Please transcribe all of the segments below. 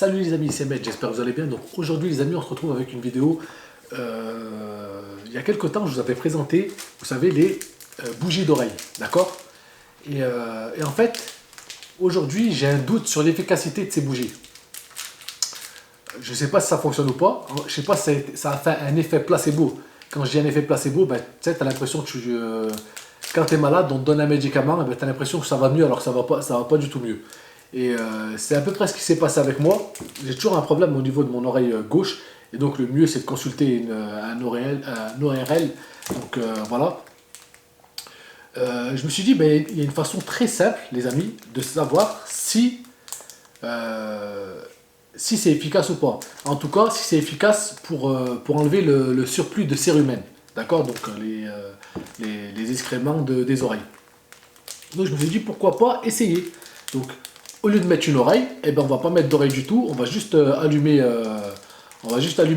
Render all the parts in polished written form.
Salut les amis, c'est Med, j'espère que vous allez bien. Donc aujourd'hui les amis, on se retrouve avec une vidéo. Il y a quelques temps, je vous avais présenté, vous savez, les bougies d'oreille, d'accord et en fait, aujourd'hui, j'ai un doute sur l'efficacité de ces bougies. Je ne sais pas si ça fonctionne ou pas. Je ne sais pas si ça a fait un effet placebo. Quand je dis un effet placebo, ben, tu sais, as l'impression que quand tu es malade, on te donne un médicament, ben, tu as l'impression que ça va mieux alors que ça va pas du tout mieux. Et c'est à peu près ce qui s'est passé avec moi. J'ai toujours un problème au niveau de mon oreille gauche. Et donc le mieux c'est de consulter un ORL. Donc voilà. Je me suis dit, ben, il y a une façon très simple, les amis, de savoir si c'est efficace ou pas. En tout cas, si c'est efficace pour enlever le surplus de cérumen. D'accord. Donc les excréments des oreilles. Donc je me suis dit, pourquoi pas essayer. Donc au lieu de mettre une oreille, eh ben, on va pas mettre d'oreille du tout. On va juste allumer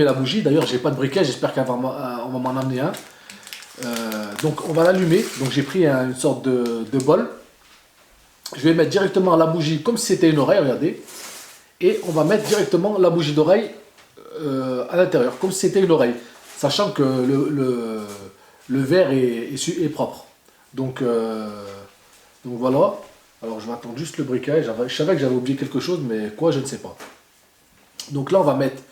la bougie. D'ailleurs, j'ai pas de briquet, j'espère qu'on va m'en amener un. Donc on va l'allumer. Donc j'ai pris une sorte de bol. Je vais mettre directement la bougie comme si c'était une oreille, regardez. Et on va mettre directement la bougie d'oreille à l'intérieur, comme si c'était une oreille. Sachant que le verre est propre. Donc voilà. Alors je vais attendre juste le briquet. Je savais que j'avais oublié quelque chose, mais quoi, je ne sais pas. Donc là, on va mettre...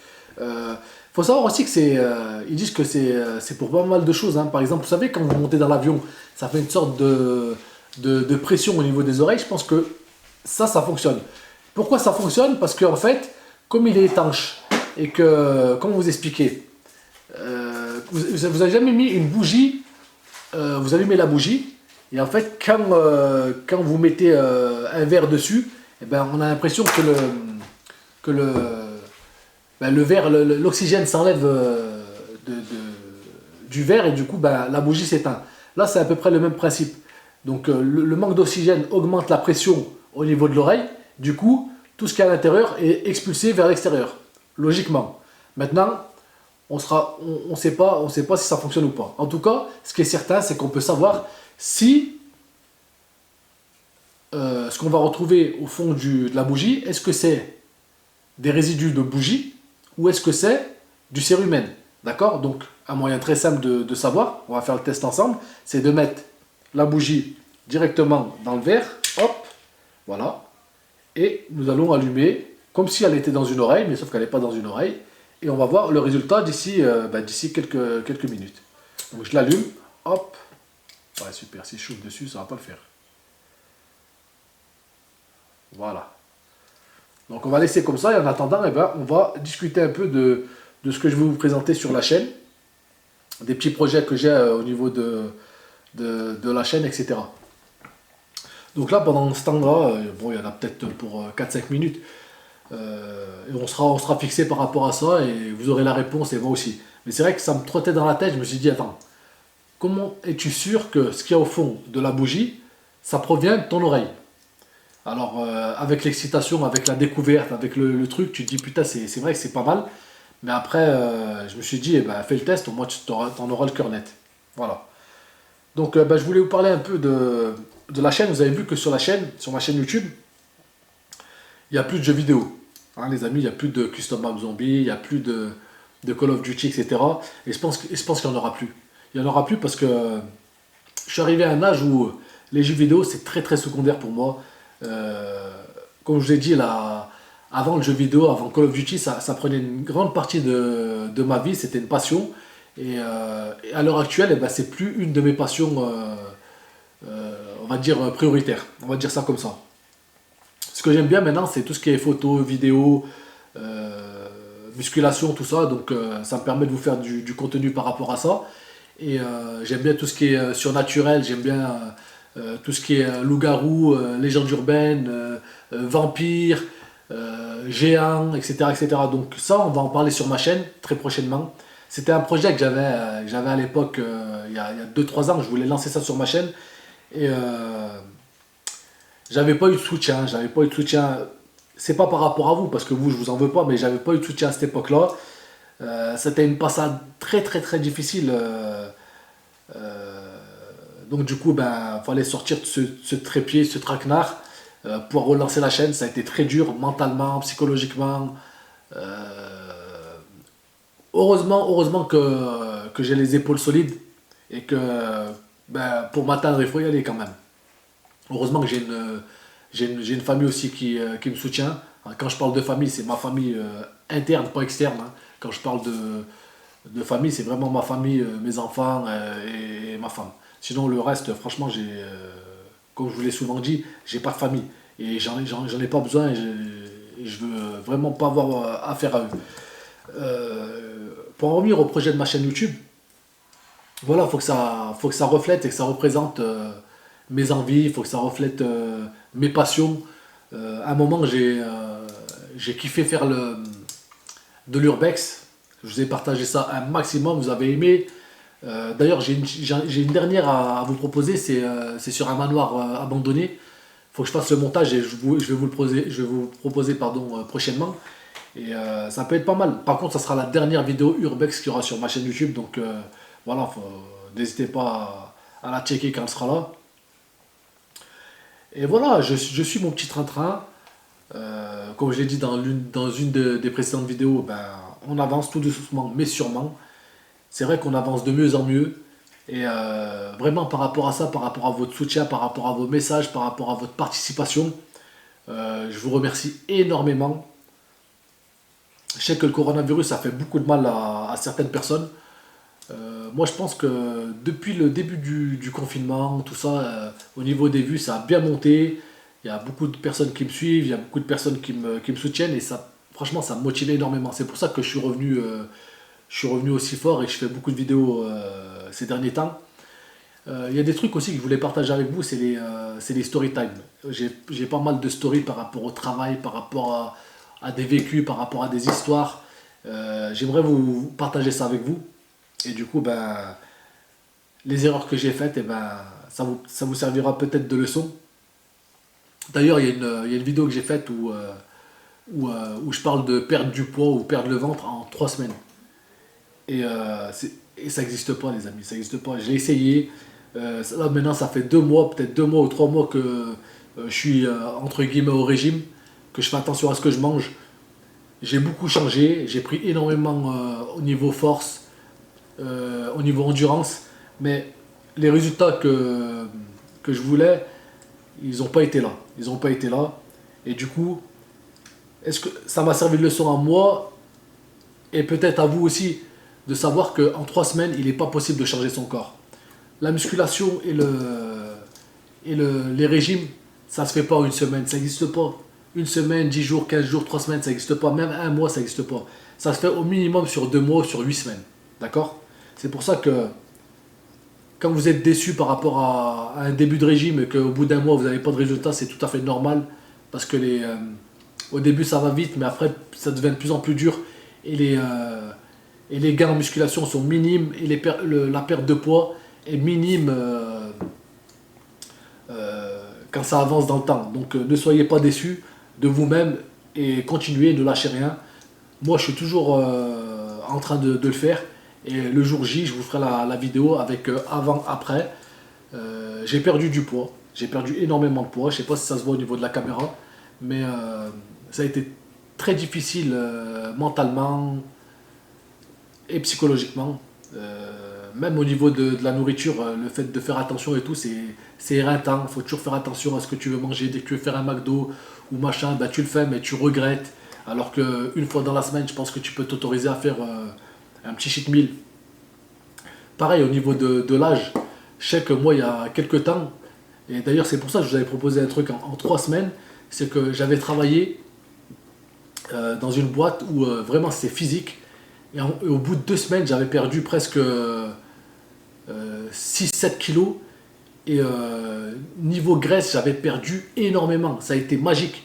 faut savoir aussi que ils disent que c'est pour pas mal de choses. Hein. Par exemple, vous savez, quand vous montez dans l'avion, ça fait une sorte de pression au niveau des oreilles. Je pense que ça fonctionne. Pourquoi ça fonctionne? Parce qu'en fait, comme il est étanche, et que, comment vous expliquer, vous n'avez jamais mis une bougie, vous allumez la bougie, et en fait, quand vous mettez un verre dessus, eh ben, on a l'impression que le verre, l'oxygène s'enlève du verre et du coup, ben, la bougie s'éteint. Là, c'est à peu près le même principe. Donc, le manque d'oxygène augmente la pression au niveau de l'oreille. Du coup, tout ce qui est à l'intérieur est expulsé vers l'extérieur, logiquement. Maintenant, on sait pas si ça fonctionne ou pas. En tout cas, ce qui est certain, c'est qu'on peut savoir si ce qu'on va retrouver au fond de la bougie, est-ce que c'est des résidus de bougie ou est-ce que c'est du cérumen. D'accord? Donc, un moyen très simple de savoir, on va faire le test ensemble, c'est de mettre la bougie directement dans le verre. Hop, voilà. Et nous allons allumer comme si elle était dans une oreille, mais sauf qu'elle n'est pas dans une oreille. Et on va voir le résultat d'ici quelques minutes. Donc je l'allume, hop. Ouais, super, si je chauffe dessus, ça ne va pas le faire. Voilà. Donc on va laisser comme ça et en attendant, eh ben, on va discuter un peu de ce que je vais vous présenter sur la chaîne. Des petits projets que j'ai au niveau de la chaîne, etc. Donc là, pendant ce temps-là, bon, il y en a peut-être pour 4-5 minutes. Et on sera fixé par rapport à ça et vous aurez la réponse et moi aussi. Mais c'est vrai que ça me trottait dans la tête, je me suis dit, attends, comment es-tu sûr que ce qu'il y a au fond de la bougie, ça provient de ton oreille? Alors, avec l'excitation, avec la découverte, avec le truc, tu te dis, putain, c'est vrai que c'est pas mal. Mais après, je me suis dit, eh ben, fais le test, au moins tu en auras le cœur net. Voilà. Donc, ben, je voulais vous parler un peu de la chaîne. Vous avez vu que sur ma chaîne YouTube, il n'y a plus de jeux vidéo. Hein, les amis, il n'y a plus de Custom Map Zombie, il n'y a plus de Call of Duty, etc. Et je pense qu'il n'y en aura plus. Il n'y en aura plus parce que je suis arrivé à un âge où les jeux vidéo, c'est très très secondaire pour moi. Comme je vous ai dit, là, avant le jeu vidéo, avant Call of Duty, ça prenait une grande partie de ma vie, c'était une passion. Et à l'heure actuelle, eh ben, c'est plus une de mes passions, on va dire, prioritaires. On va dire ça comme ça. Ce que j'aime bien maintenant, c'est tout ce qui est photo, vidéo, musculation, tout ça. Donc ça me permet de vous faire du contenu par rapport à ça. Et j'aime bien tout ce qui est surnaturel, j'aime bien tout ce qui est loup-garou, légende urbaine, vampire, géant, etc., etc. Donc ça, on va en parler sur ma chaîne très prochainement. C'était un projet que j'avais à l'époque, il y a 2-3 ans, je voulais lancer ça sur ma chaîne. Et j'avais pas eu de soutien, c'est pas par rapport à vous, parce que vous, je vous en veux pas, mais j'avais pas eu de soutien à cette époque-là. C'était une passade très très très difficile. Donc du coup, ben, fallait sortir de ce trépied, ce traquenard. pour relancer la chaîne. Ça a été très dur mentalement, psychologiquement. Euh, heureusement que j'ai les épaules solides et que ben, pour m'atteindre, il faut y aller quand même. Heureusement que j'ai une famille aussi qui me soutient. Quand je parle de famille, c'est ma famille interne, pas externe, hein. Quand je parle de famille, c'est vraiment ma famille, mes enfants et ma femme. Sinon, le reste, franchement, comme je vous l'ai souvent dit, j'ai pas de famille. Et j'en ai pas besoin et je veux vraiment pas avoir affaire à eux. Pour en revenir au projet de ma chaîne YouTube, voilà, faut que ça reflète et que ça représente mes envies, il faut que ça reflète mes passions. À un moment, j'ai kiffé faire de l'urbex. Je vous ai partagé ça un maximum, vous avez aimé. D'ailleurs, j'ai une dernière à vous proposer, c'est sur un manoir abandonné. Il faut que je fasse le montage et je vais vous le proposer, pardon, prochainement. Et ça peut être pas mal. Par contre, ça sera la dernière vidéo urbex qu'il y aura sur ma chaîne YouTube. Donc voilà, n'hésitez pas à la checker quand elle sera là. Et voilà, je suis mon petit train-train. Comme je l'ai dit dans une des précédentes vidéos, ben, on avance tout doucement mais sûrement. C'est vrai qu'on avance de mieux en mieux. Et vraiment par rapport à ça, par rapport à votre soutien, par rapport à vos messages, par rapport à votre participation, je vous remercie énormément. Je sais que le coronavirus, ça fait beaucoup de mal à certaines personnes. Moi, je pense que depuis le début du confinement, tout ça, au niveau des vues, ça a bien monté. Il y a beaucoup de personnes qui me suivent, il y a beaucoup de personnes qui me soutiennent et ça, franchement, ça me motive énormément. C'est pour ça que je suis revenu aussi fort et je fais beaucoup de vidéos ces derniers temps. Il y a des trucs aussi que je voulais partager avec vous, c'est les story time. J'ai pas mal de stories par rapport au travail, par rapport à des vécus, par rapport à des histoires. J'aimerais vous partager ça avec vous. Et du coup, ben, les erreurs que j'ai faites, eh ben, ça vous servira peut-être de leçon. D'ailleurs, il y a une vidéo que j'ai faite où je parle de perdre du poids ou perdre le ventre en 3 semaines. Et ça n'existe pas, les amis, ça n'existe pas. J'ai essayé. Là, maintenant, ça fait 2 mois, peut-être 2 mois ou 3 mois que je suis entre guillemets au régime, que je fais attention à ce que je mange. J'ai beaucoup changé, j'ai pris énormément au niveau force, au niveau endurance, mais les résultats que je voulais, ils n'ont pas été là. Ils n'ont pas été là. Et du coup, est-ce que ça m'a servi de leçon à moi et peut-être à vous aussi de savoir qu'en 3 semaines, il n'est pas possible de changer son corps. La musculation les régimes, ça se fait pas en une semaine, ça n'existe pas. Une semaine, 10 jours, 15 jours, 3 semaines, ça n'existe pas. Même un mois, ça n'existe pas. Ça se fait au minimum sur 2 mois, sur 8 semaines. D'accord? C'est pour ça que quand vous êtes déçu par rapport à un début de régime et qu'au bout d'un mois, vous n'avez pas de résultat, c'est tout à fait normal. Parce que au début, ça va vite, mais après, ça devient de plus en plus dur. Et les gains en musculation sont minimes et la perte de poids est minime quand ça avance dans le temps. Donc ne soyez pas déçus de vous-même et continuez, ne lâchez rien. Moi, je suis toujours en train de le faire. Et le jour J, je vous ferai la vidéo avec avant-après. J'ai perdu du poids. J'ai perdu énormément de poids. Je ne sais pas si ça se voit au niveau de la caméra. Mais ça a été très difficile mentalement et psychologiquement. Même au niveau de la nourriture, le fait de faire attention et tout, c'est éreintant. Il faut toujours faire attention à ce que tu veux manger. Dès que tu veux faire un McDo ou machin, bah, tu le fais, mais tu regrettes. Alors qu'une fois dans la semaine, je pense que tu peux t'autoriser à faire un petit cheat meal. Pareil, au niveau de l'âge, je sais que moi, il y a quelques temps, et d'ailleurs, c'est pour ça que je vous avais proposé un truc en 3 semaines, c'est que j'avais travaillé dans une boîte où vraiment c'était physique. Et au bout de 2 semaines, j'avais perdu presque 6-7 kilos. Et niveau graisse, j'avais perdu énormément. Ça a été magique.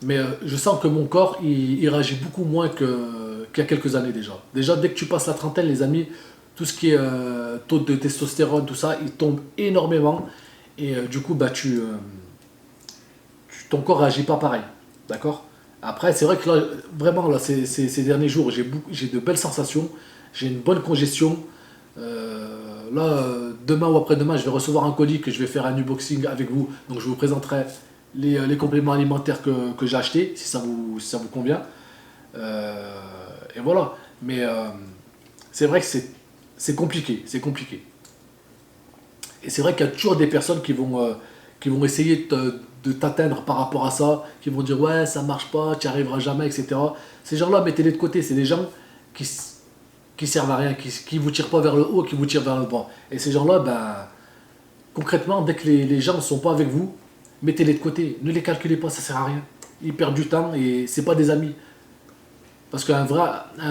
Mais je sens que mon corps, il réagit beaucoup moins qu'il y a quelques années déjà. Déjà, dès que tu passes la trentaine, les amis, tout ce qui est taux de testostérone, tout ça, il tombe énormément. Et du coup, bah, ton corps réagit pas pareil. D'accord? Après, c'est vrai que là, vraiment, là, ces derniers jours, j'ai de belles sensations. J'ai une bonne congestion. Là, demain ou après-demain, je vais recevoir un colis que je vais faire un unboxing avec vous. Donc, je vous présenterai les compléments alimentaires que j'ai achetés, si ça vous convient. Et voilà. Mais c'est vrai que c'est compliqué, c'est compliqué. Et c'est vrai qu'il y a toujours des personnes qui vont essayer de t'atteindre par rapport à ça, qui vont dire ouais, ça marche pas, tu n'y arriveras jamais, etc. Ces gens-là, mettez-les de côté, c'est des gens qui, qui servent à rien, qui vous tirent pas vers le haut, qui vous tirent vers le bas. Et ces gens-là, ben, concrètement, dès que les gens ne sont pas avec vous, mettez-les de côté, ne les calculez pas, ça sert à rien. Ils perdent du temps et c'est pas des amis. Parce un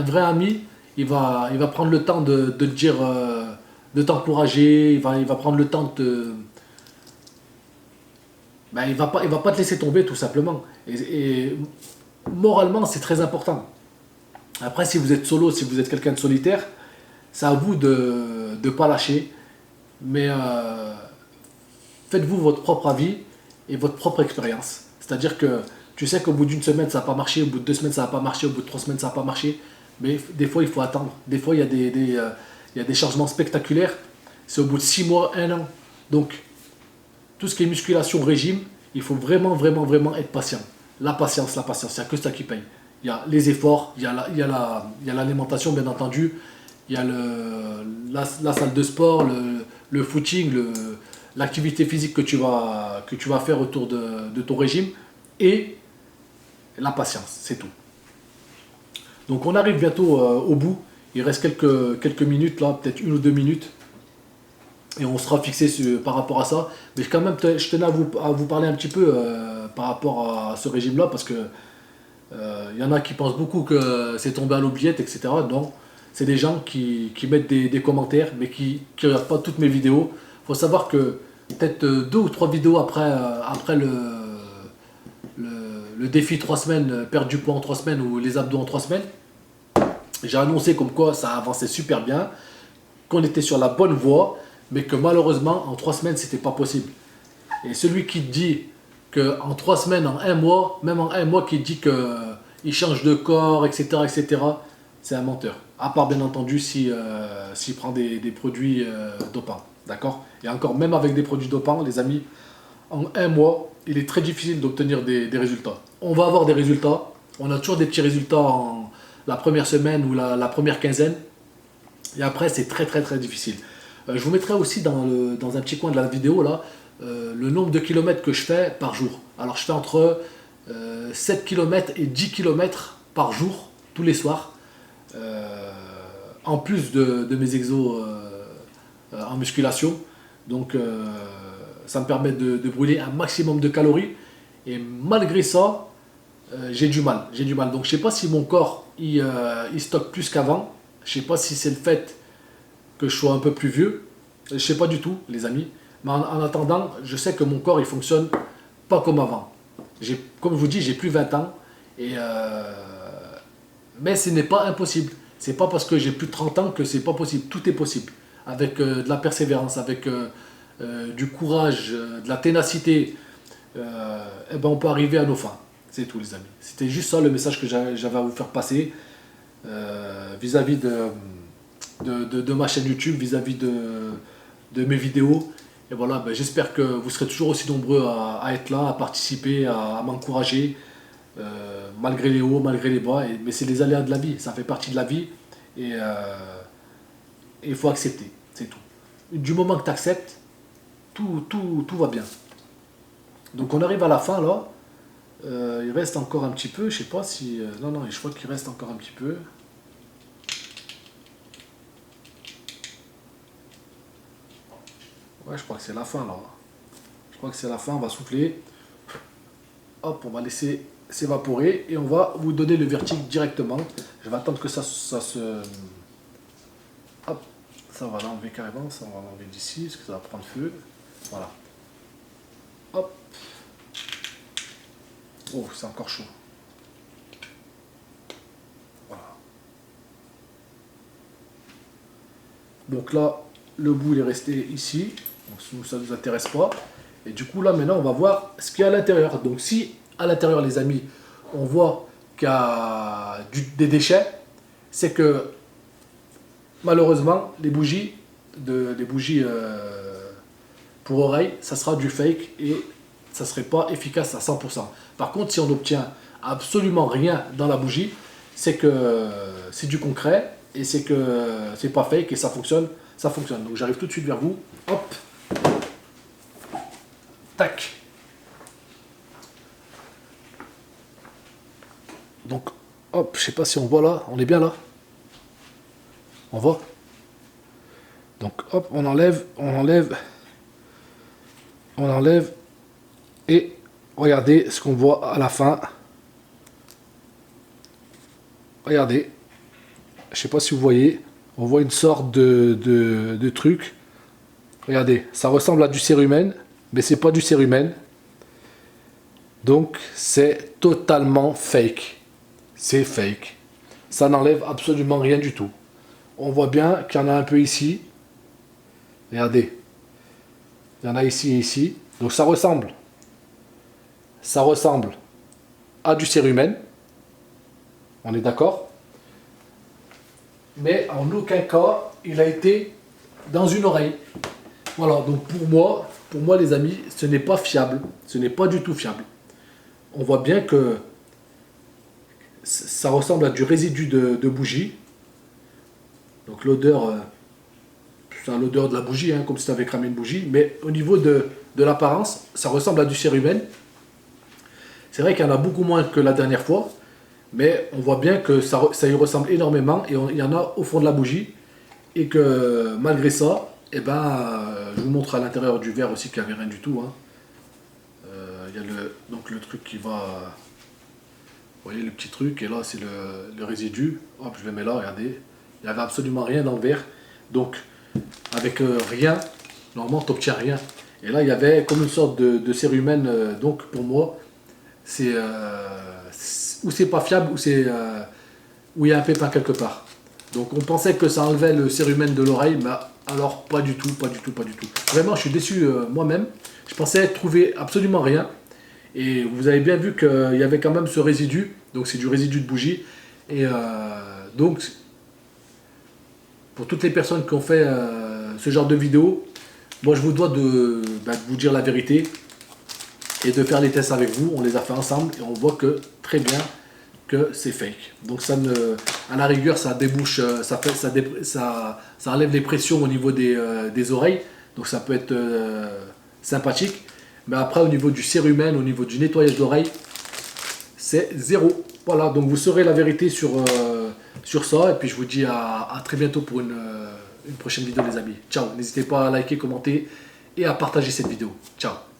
vrai ami, il va prendre le temps de te dire, de t'encourager, il va prendre le temps de te, ben, il va pas te laisser tomber tout simplement. Et moralement, c'est très important. Après, si vous êtes solo, si vous êtes quelqu'un de solitaire, c'est à vous de ne pas lâcher. Mais faites-vous votre propre avis et votre propre expérience. C'est-à-dire que tu sais qu'au bout d'une semaine, ça va pas marché, au bout de 2 semaines, ça va pas marché, au bout de 3 semaines, ça va pas marché. Mais des fois, il faut attendre. Des fois, il y a des changements spectaculaires. C'est au bout de 6 mois, 1 an. Donc, tout ce qui est musculation, régime, il faut vraiment, vraiment, vraiment être patient. La patience, il n'y a que ça qui paye. Il y a les efforts, il y a l'alimentation, bien entendu, il y a la salle de sport, le footing, l'activité physique que tu vas faire autour de ton régime, et la patience, c'est tout. Donc on arrive bientôt au bout, il reste quelques minutes, là, peut-être 1 ou 2 minutes, et on sera fixé par rapport à ça. Mais quand même, je tenais à vous parler un petit peu par rapport à ce régime-là, parce que y en a qui pensent beaucoup que c'est tombé à l'oubliette, etc. Non, c'est des gens qui mettent des commentaires, mais qui ne regardent pas toutes mes vidéos. Il faut savoir que peut-être 2 ou 3 vidéos après le, le défi 3 semaines, perdre du poids en 3 semaines ou les abdos en 3 semaines, j'ai annoncé comme quoi ça avançait super bien, qu'on était sur la bonne voie, mais que malheureusement en 3 semaines c'était pas possible. Et celui qui dit qu'en 3 semaines, en 1 mois, même en 1 mois, qui dit qu'il change de corps, etc., etc., c'est un menteur. À part bien entendu s'il prend des produits dopants. D'accord. Et encore, même avec des produits dopants, les amis, en 1 mois, il est très difficile d'obtenir des résultats. On va avoir des résultats. On a toujours des petits résultats en la première semaine ou la première quinzaine. Et après, c'est très très très difficile. Je vous mettrai aussi dans un petit coin de la vidéo là, le nombre de kilomètres que je fais par jour. Alors je fais entre 7 km et 10 km par jour, tous les soirs, en plus de mes exos en musculation. Donc ça me permet de brûler un maximum de calories. Et malgré ça, j'ai du mal. J'ai du mal. Donc je sais pas si mon corps il stocke plus qu'avant. Je sais pas si c'est le fait que je sois un peu plus vieux. Je sais pas du tout, les amis. Mais en attendant, je sais que mon corps il fonctionne pas comme avant. Comme je vous dis, j'ai plus 20 ans. Et mais ce n'est pas impossible. C'est pas parce que j'ai plus de 30 ans que c'est pas possible. Tout est possible. Avec de la persévérance, avec du courage, de la ténacité, eh ben on peut arriver à nos fins. C'est tout, les amis. C'était juste ça le message que j'avais à vous faire passer vis-à-vis de ma chaîne YouTube, vis-à-vis de mes vidéos. Et voilà, ben, j'espère que vous serez toujours aussi nombreux à être là, à participer, à m'encourager, malgré les hauts, malgré les bas. Mais c'est les aléas de la vie, ça fait partie de la vie. Et il faut accepter, c'est tout. Du moment que tu acceptes, tout va bien. Donc on arrive à la fin là. Il reste encore un petit peu, je sais pas si... non, non, je crois qu'il reste encore un petit peu. Ouais, je crois que c'est la fin là. Je crois que c'est la fin, on va souffler. Hop, on va laisser s'évaporer et on va vous donner le vertige directement. Je vais attendre que ça se... Hop, ça va l'enlever carrément, ça on va l'enlever d'ici parce que ça va prendre feu. Voilà. Hop. Oh, c'est encore chaud. Voilà. Donc là, le bout il est resté ici. Donc nous, ça ne nous intéresse pas. Et du coup, là, maintenant, on va voir ce qu'il y a à l'intérieur. Donc si, à l'intérieur, les amis, on voit qu'il y a des déchets, c'est que, malheureusement, les bougies pour oreilles, ça sera du fake et ça serait pas efficace à 100%. Par contre, si on n'obtient absolument rien dans la bougie, c'est que c'est du concret et c'est que c'est pas fake et ça fonctionne, ça fonctionne. Donc j'arrive tout de suite vers vous, hop, tac. Donc hop, je sais pas si on voit là, on est bien là, on voit. Donc hop, on enlève, et regardez ce qu'on voit à la fin. Regardez, je sais pas si vous voyez, on voit une sorte de truc. Regardez, ça ressemble à du cérumen, mais c'est pas du cérumen. Donc c'est totalement fake. C'est fake. Ça n'enlève absolument rien du tout. On voit bien qu'il y en a un peu ici. Regardez. Il y en a ici et ici. Donc ça ressemble. Ça ressemble à du cérumen. On est d'accord? Mais en aucun cas, il a été dans une oreille. Voilà, donc pour moi les amis, ce n'est pas fiable. Ce n'est pas du tout fiable. On voit bien que ça ressemble à du résidu de bougie. Donc l'odeur, c'est l'odeur de la bougie, hein, comme si tu avais cramé une bougie. Mais au niveau de l'apparence, ça ressemble à du cérumen. C'est vrai qu'il y en a beaucoup moins que la dernière fois. Mais on voit bien que ça y ressemble énormément. Et il y en a au fond de la bougie. Et que malgré ça, eh ben, je vous montre à l'intérieur du verre aussi qu'il n'y avait rien du tout. Hein. Il y a donc le truc qui va... Vous voyez le petit truc, et là c'est le résidu. Hop, je le mets là, regardez. Il n'y avait absolument rien dans le verre. Donc, avec rien, normalement tu n'obtiens rien. Et là, il y avait comme une sorte de cérumen. Donc, pour moi, c'est ou c'est pas fiable, ou il y a un pépin quelque part. Donc, on pensait que ça enlevait le cérumen de l'oreille, mais alors pas du tout, pas du tout, pas du tout. Vraiment, je suis déçu moi-même. Je pensais trouver absolument rien. Et vous avez bien vu qu'il y avait quand même ce résidu. Donc, c'est du résidu de bougie. Et donc, pour toutes les personnes qui ont fait ce genre de vidéo, moi je vous dois de vous dire la vérité et de faire les tests avec vous. On les a fait ensemble et on voit que très bien que c'est fake. Donc ça à la rigueur ça débouche, ça enlève les pressions au niveau des oreilles. Donc ça peut être sympathique. Mais après au niveau du cérumen, au niveau du nettoyage d'oreilles, c'est zéro. Voilà, donc vous saurez la vérité sur ça. Et puis je vous dis à très bientôt pour une prochaine vidéo les amis. Ciao, n'hésitez pas à liker, commenter et à partager cette vidéo. Ciao.